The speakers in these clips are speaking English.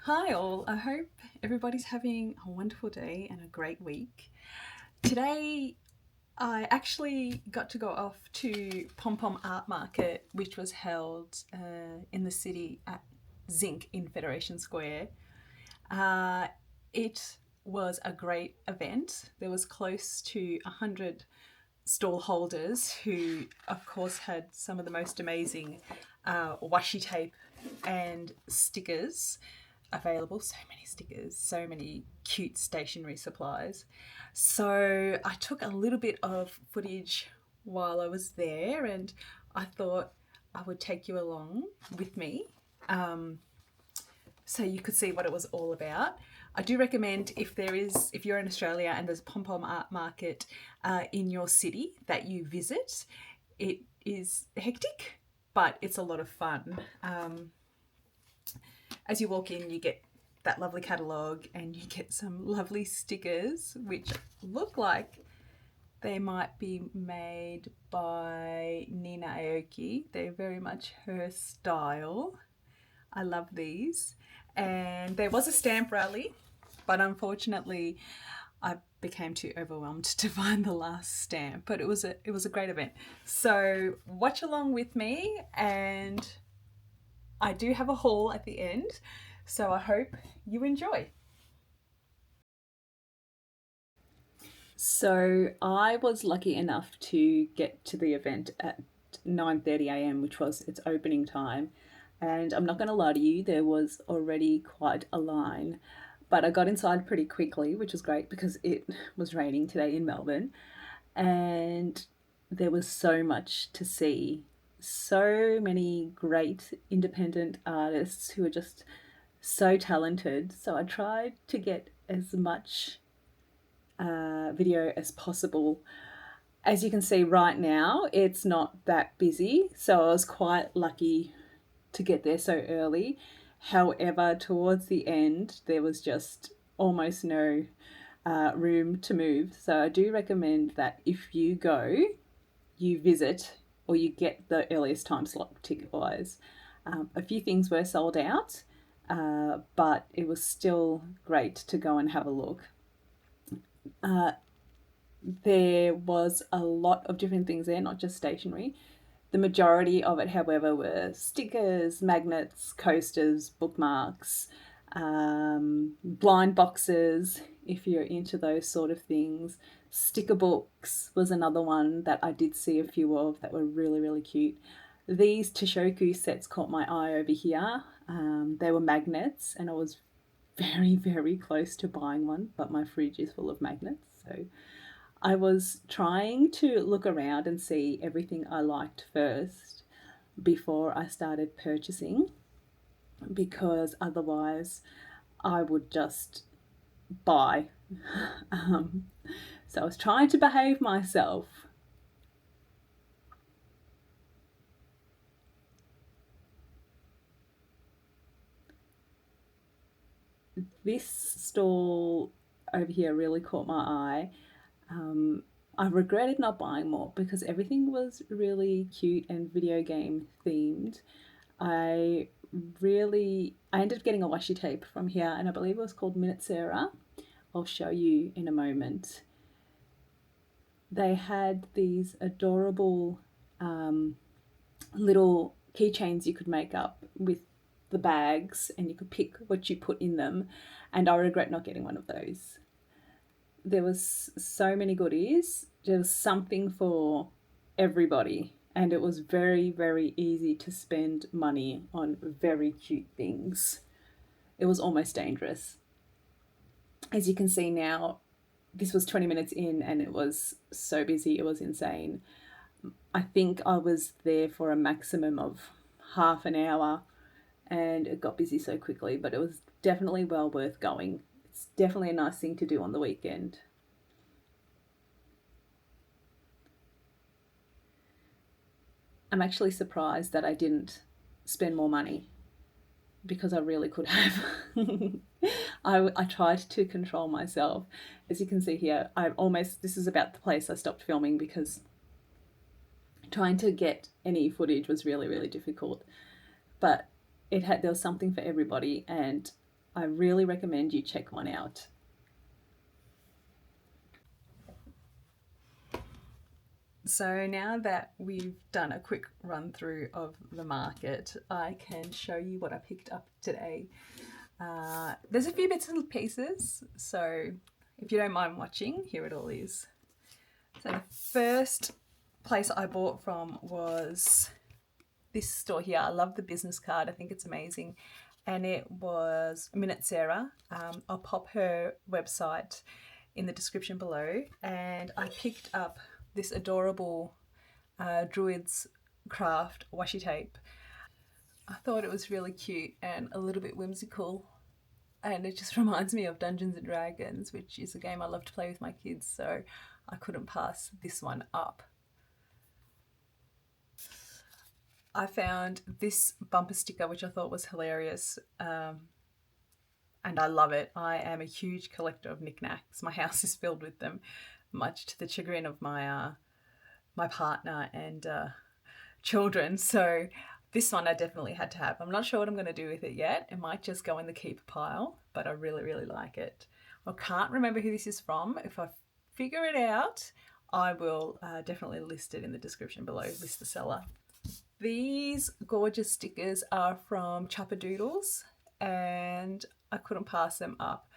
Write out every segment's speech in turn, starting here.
Hi all, I hope everybody's having a wonderful day and a great week. Today I actually got to go off to Pom Pom Art Market, which was held in the city at ZINC in Federation Square. It was a great event. There was close to 100 stall holders who, of course, had some of the most amazing washi tape and stickers available. So many stickers, so many cute stationery supplies. So I took a little bit of footage while I was there, and I thought I would take you along with me so you could see what it was all about. I do recommend if you're in Australia and there's a Pom Pom Art Market in your city that you visit. It is hectic, but it's a lot of fun. As you walk in, you get that lovely catalogue and you get some lovely stickers, which look like they might be made by Nina Aoki. They're very much her style. I love these. And there was a stamp rally, but unfortunately I became too overwhelmed to find the last stamp. But it was a great event. So watch along with me, and I do have a haul at the end, so I hope you enjoy. So I was lucky enough to get to the event at 9:30 a.m., which was its opening time. And I'm not going to lie to you, there was already quite a line. But I got inside pretty quickly, which was great because it was raining today in Melbourne. And there was so much to see. So many great independent artists who are just so talented. So I tried to get as much video as possible. As you can see right now, it's not that busy, so I was quite lucky to get there so early. However, towards the end, there was just almost no room to move. So I do recommend that if you go, you visit or you get the earliest time slot ticket wise. A few things were sold out, but it was still great to go and have a look. There was a lot of different things there, not just stationery. The majority of it, however, were stickers, magnets, coasters, bookmarks, blind boxes, if you're into those sort of things. Sticker books was another one that I did see a few of that were really, really cute. These Toshoku sets caught my eye over here. They were magnets, and I was very, very close to buying one, but my fridge is full of magnets. So I was trying to look around and see everything I liked first before I started purchasing, because otherwise I would just buy. So I was trying to behave myself. This stall over here really caught my eye. I regretted not buying more because everything was really cute and video game themed. I I ended up getting a washi tape from here, and I believe it was called Minute Sarah. I'll show you in a moment. They had these adorable little keychains you could make up with the bags, and you could pick what you put in them, and I regret not getting one of those. There was so many goodies. There was something for everybody, and it was very, very easy to spend money on very cute things. It was almost dangerous. As you can see now, this was 20 minutes in and it was so busy, it was insane. I think I was there for a maximum of half an hour, and it got busy so quickly, but it was definitely well worth going. It's definitely a nice thing to do on the weekend. I'm actually surprised that I didn't spend more money because I really could have. I tried to control myself. As you can see here, this is about the place I stopped filming because trying to get any footage was really, really difficult. But there was something for everybody, and I really recommend you check one out. So now that we've done a quick run through of the market, I can show you what I picked up today. There's a few bits and pieces, so if you don't mind watching, here it all is. So the first place I bought from was this store here. I love the business card. I think it's amazing. And it was Minute Sarah. I'll pop her website in the description below. And I picked up this adorable Druid's Craft washi tape. I thought it was really cute and a little bit whimsical. And it just reminds me of Dungeons and Dragons, which is a game I love to play with my kids. So I couldn't pass this one up. I found this bumper sticker, which I thought was hilarious, and I love it. I am a huge collector of knickknacks. My house is filled with them, much to the chagrin of my partner and children. So this one I definitely had to have. I'm not sure what I'm going to do with it yet. It might just go in the keep pile, but I really, really like it. I can't remember who this is from. If I figure it out, I will definitely list it in the description below, list the seller. These gorgeous stickers are from Chappadoodles and I couldn't pass them up.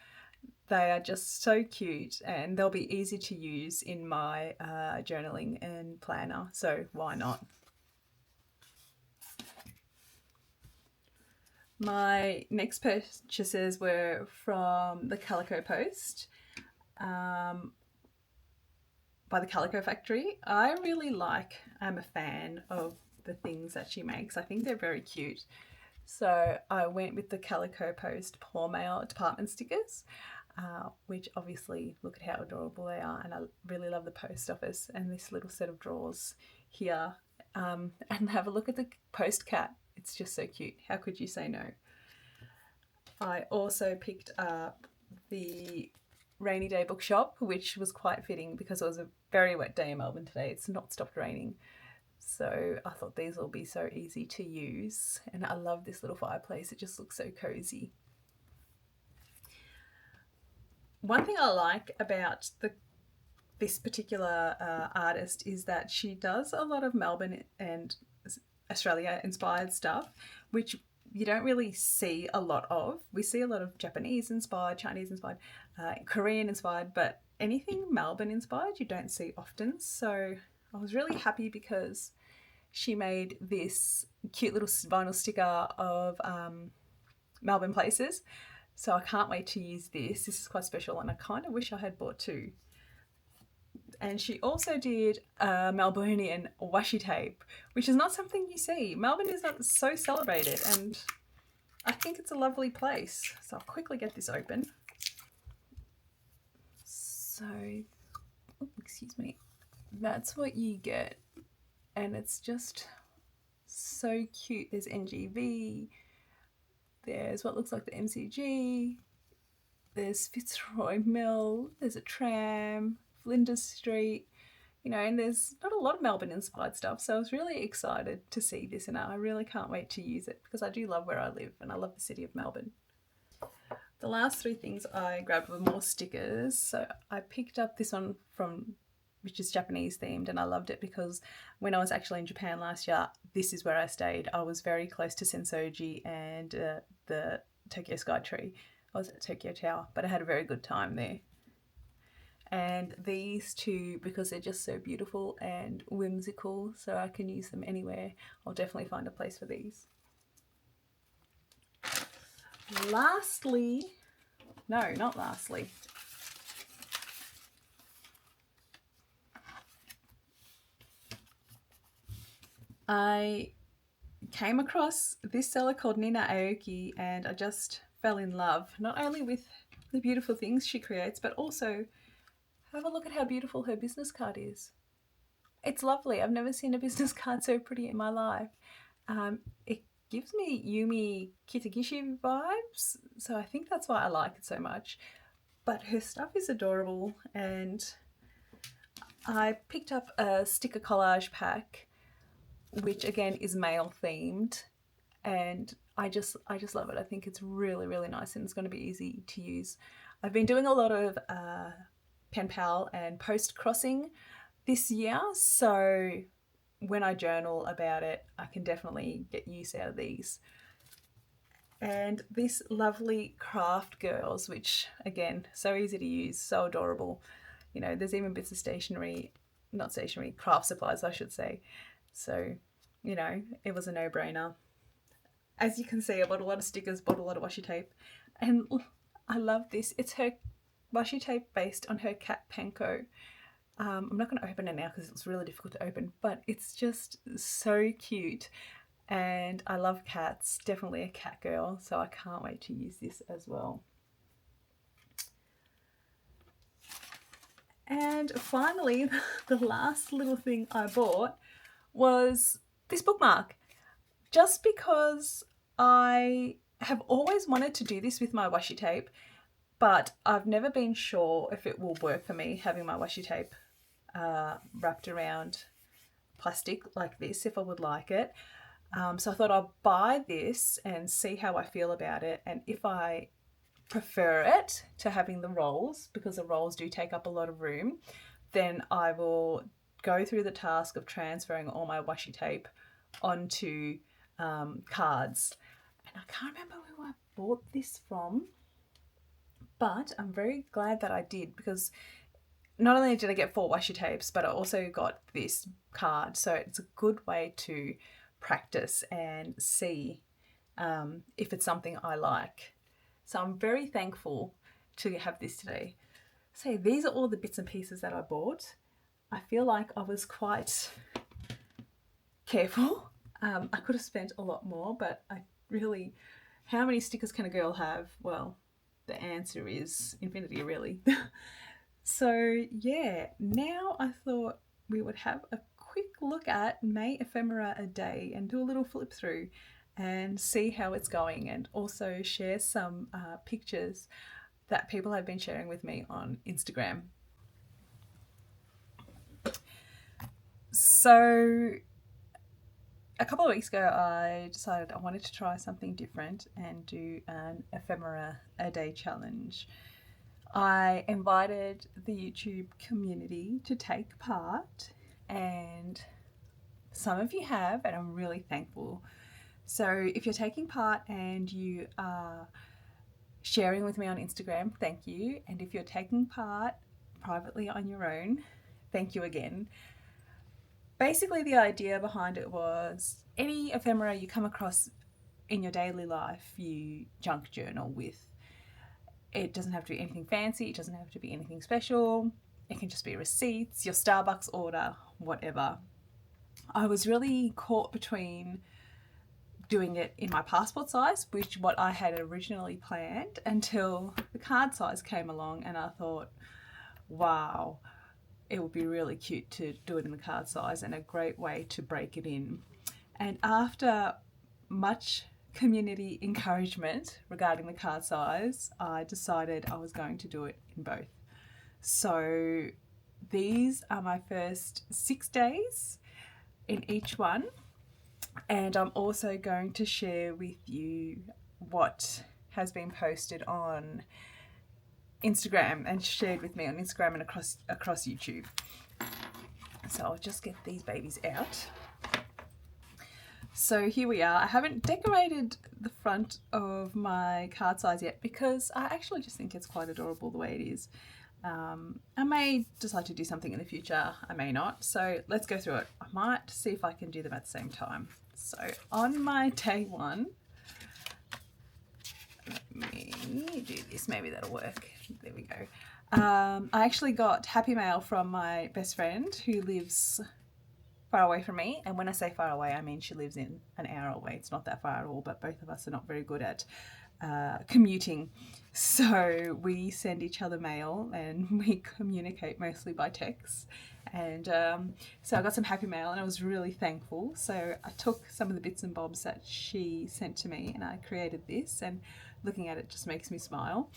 They are just so cute and they'll be easy to use in my journaling and planner, so why not? My next purchases were from the Calico Post by the Calico Factory. I'm a fan of the things that she makes. I think they're very cute. So I went with the Calico Post Poor Mail department stickers, which obviously look at how adorable they are, and I really love the post office and this little set of drawers here. And have a look at the post cat. It's just so cute. How could you say no? I also picked up the Rainy Day Bookshop, which was quite fitting because it was a very wet day in Melbourne today. It's not stopped raining. So I thought these will be so easy to use. And I love this little fireplace. It just looks so cozy. One thing I like about this particular artist is that she does a lot of Melbourne and Australia inspired stuff, which you don't really see a lot of. We see a lot of Japanese inspired, Chinese inspired, Korean inspired, but anything Melbourne inspired you don't see often. So I was really happy because she made this cute little vinyl sticker of Melbourne places. So I can't wait to use this. This is quite special and I kind of wish I had bought two. And she also did Melbourneian washi tape, which is not something you see. Melbourne is not so celebrated and I think it's a lovely place. So I'll quickly get this open. So, excuse me, that's what you get. And it's just so cute. There's NGV, there's what looks like the MCG, there's Fitzroy Mill, there's a tram, Flinders Street, you know, and there's not a lot of Melbourne inspired stuff. So I was really excited to see this and I really can't wait to use it because I do love where I live and I love the city of Melbourne. The last three things I grabbed were more stickers. So I picked up this one which is Japanese themed, and I loved it because when I was actually in Japan last year, this is where I stayed. I was very close to Sensoji and the Tokyo Sky Tree. I was at Tokyo Tower, but I had a very good time there. And these two, because they're just so beautiful and whimsical, so I can use them anywhere, I'll definitely find a place for these. Lastly, no, not lastly. I came across this seller called Nina Aoki and I just fell in love, not only with the beautiful things she creates, but also have a look at how beautiful her business card is. It's lovely. I've never seen a business card so pretty in my life. It gives me Yumi Kitagishi vibes, so I think that's why I like it so much. But her stuff is adorable, and I picked up a sticker collage pack, which again is male themed, and I just love it. I think it's really, really nice, and it's going to be easy to use. I've been doing a lot of pen pal and post crossing this year, so when I journal about it, I can definitely get use out of these. And this lovely craft girls, which again, so easy to use, so adorable. You know, there's even bits of stationery, not stationery, craft supplies, I should say. So, you know, it was a no brainer. As you can see, I bought a lot of stickers, bought a lot of washi tape, and I love this. It's her washi tape based on her cat Panko. I'm not going to open it now because it's really difficult to open, but it's just so cute. And I love cats, definitely a cat girl, so I can't wait to use this as well. And finally, the last little thing I bought was this bookmark. Just because I have always wanted to do this with my washi tape, but I've never been sure if it will work for me having my washi tape wrapped around plastic like this, if I would like it. So I thought I'll buy this and see how I feel about it, and if I prefer it to having the rolls, because the rolls do take up a lot of room, then I will go through the task of transferring all my washi tape onto cards. And I can't remember who I bought this from, but I'm very glad that I did, because not only did I get 4 washi tapes, but I also got this card. So it's a good way to practice and see if it's something I like. So I'm very thankful to have this today. So these are all the bits and pieces that I bought. I feel like I was quite careful. I could have spent a lot more, but I really, how many stickers can a girl have? Well, the answer is infinity, really. So yeah, now I thought we would have a quick look at May Ephemera a day and do a little flip through and see how it's going, and also share some pictures that people have been sharing with me on Instagram. So a couple of weeks ago, I decided I wanted to try something different and do an ephemera a day challenge. I invited the YouTube community to take part, and some of you have, and I'm really thankful. So if you're taking part and you are sharing with me on Instagram, thank you. And if you're taking part privately on your own, thank you again. Basically, the idea behind it was any ephemera you come across in your daily life, you junk journal with. It doesn't have to be anything fancy, it doesn't have to be anything special. It can just be receipts, your Starbucks order, whatever. I was really caught between doing it in my passport size, which what I had originally planned, until the card size came along, and I thought, wow, it would be really cute to do it in the card size, and a great way to break it in. And after much community encouragement regarding the card size, I decided I was going to do it in both. So these are my first 6 days in each one, and I'm also going to share with you what has been posted on Instagram and shared with me on Instagram and across YouTube. So I'll just get these babies out. So here we are. I haven't decorated the front of my card size yet because I actually just think it's quite adorable the way it is. I may decide to do something in the future, I may not. So let's go through it. I might see if I can do them at the same time. So on my day one, let me do this, maybe that'll work. There we go. I actually got happy mail from my best friend who lives far away from me, and when I say far away, I mean she lives in an hour away. It's not that far at all, but both of us are not very good at commuting, so we send each other mail and we communicate mostly by text. And so I got some happy mail and I was really thankful. So I took some of the bits and bobs that she sent to me and I created this, and looking at it just makes me smile.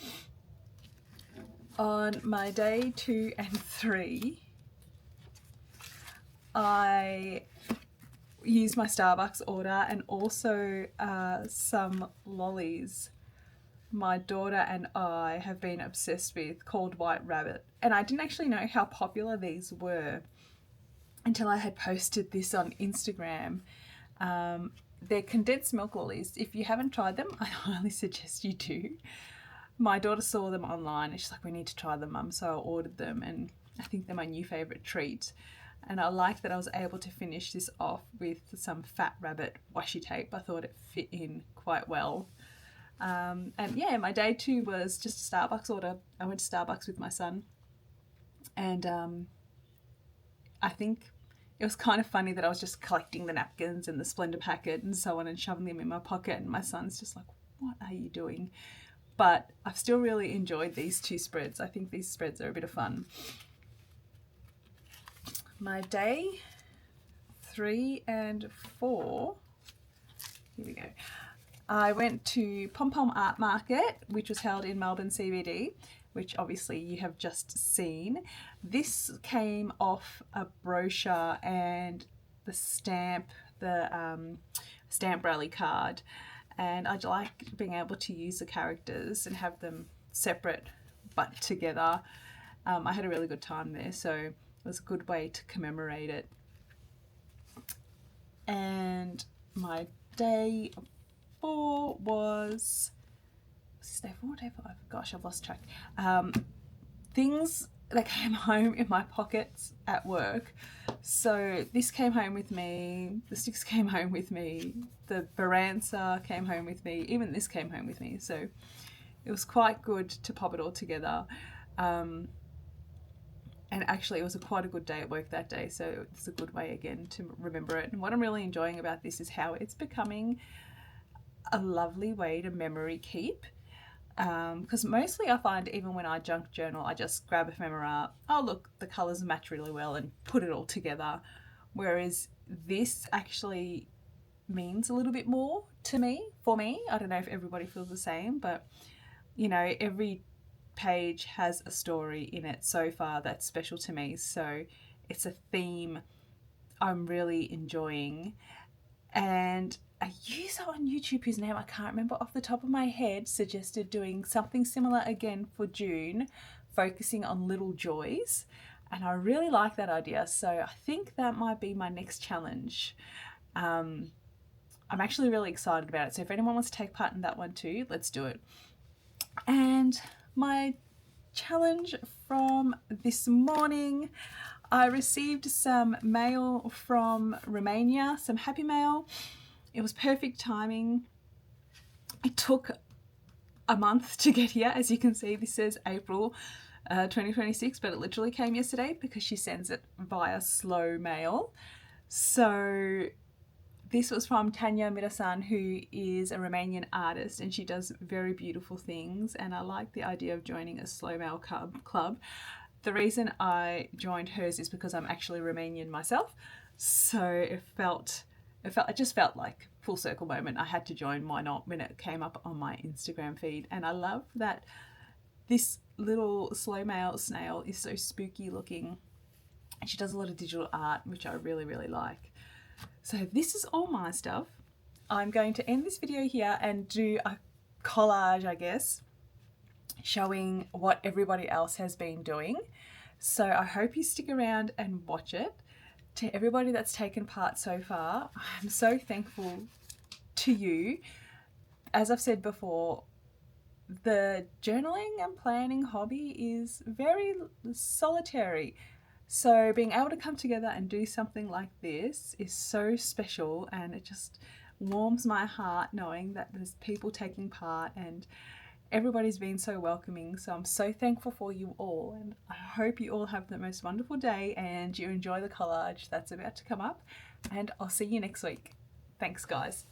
On my day 2 and 3, I used my Starbucks order and also some lollies my daughter and I have been obsessed with called White Rabbit. And I didn't actually know how popular these were until I had posted this on Instagram. They're condensed milk lollies. If you haven't tried them, I highly suggest you do. My daughter saw them online and she's like, we need to try them, Mum. So I ordered them and I think they're my new favourite treat. And I like that I was able to finish this off with some Fat Rabbit washi tape. I thought it fit in quite well. And yeah, my day 2 was just a Starbucks order. I went to Starbucks with my son. And I think it was kind of funny that I was just collecting the napkins and the Splendor packet and so on and shoving them in my pocket. And my son's just like, what are you doing? But I've still really enjoyed these 2 spreads. I think these spreads are a bit of fun. My day 3 and 4, here we go. I went to Pom Pom Art Market, which was held in Melbourne CBD, which obviously you have just seen. This came off a brochure and the stamp rally card. And I like being able to use the characters and have them separate but together. I had a really good time there, so it was a good way to commemorate it. And my day 4 was day 4, day 5. Gosh, I've lost track. Things that came home in my pockets at work. So this came home with me. The sticks came home with me. The Baranza came home with me. Even this came home with me. So it was quite good to pop it all together. And actually it was quite a good day at work that day. So it's a good way again to remember it. And what I'm really enjoying about this is how it's becoming a lovely way to memory keep. Because mostly I find even when I junk journal, I just grab ephemera, oh look, the colours match really well and put it all together. Whereas this actually means a little bit more to me, for me. I don't know if everybody feels the same, but you know, every page has a story in it so far that's special to me. So it's a theme I'm really enjoying. And a user on YouTube whose name I can't remember off the top of my head suggested doing something similar again for June, focusing on little joys. And I really like that idea. So I think that might be my next challenge. I'm actually really excited about it. So if anyone wants to take part in that one too, let's do it. And my challenge from this morning, I received some mail from Romania, some happy mail. It was perfect timing. It took a month to get here. As you can see, this says April 2026, but it literally came yesterday because she sends it via slow mail. So this was from Tanya Mirasan, who is a Romanian artist, and she does very beautiful things. And I like the idea of joining a slow mail club. The reason I joined hers is because I'm actually Romanian myself. So it just felt like full circle moment. I had to join, why not, when it came up on my Instagram feed. And I love that this little slow mail snail is so spooky looking. And she does a lot of digital art, which I really, really like. So this is all my stuff. I'm going to end this video here and do a collage, I guess, showing what everybody else has been doing. So I hope you stick around and watch it. To everybody that's taken part so far, I'm so thankful to you. As I've said before, the journaling and planning hobby is very solitary. So being able to come together and do something like this is so special, and it just warms my heart knowing that there's people taking part and everybody's been so welcoming. So I'm so thankful for you all, and I hope you all have the most wonderful day and you enjoy the collage that's about to come up, and I'll see you next week. Thanks, guys.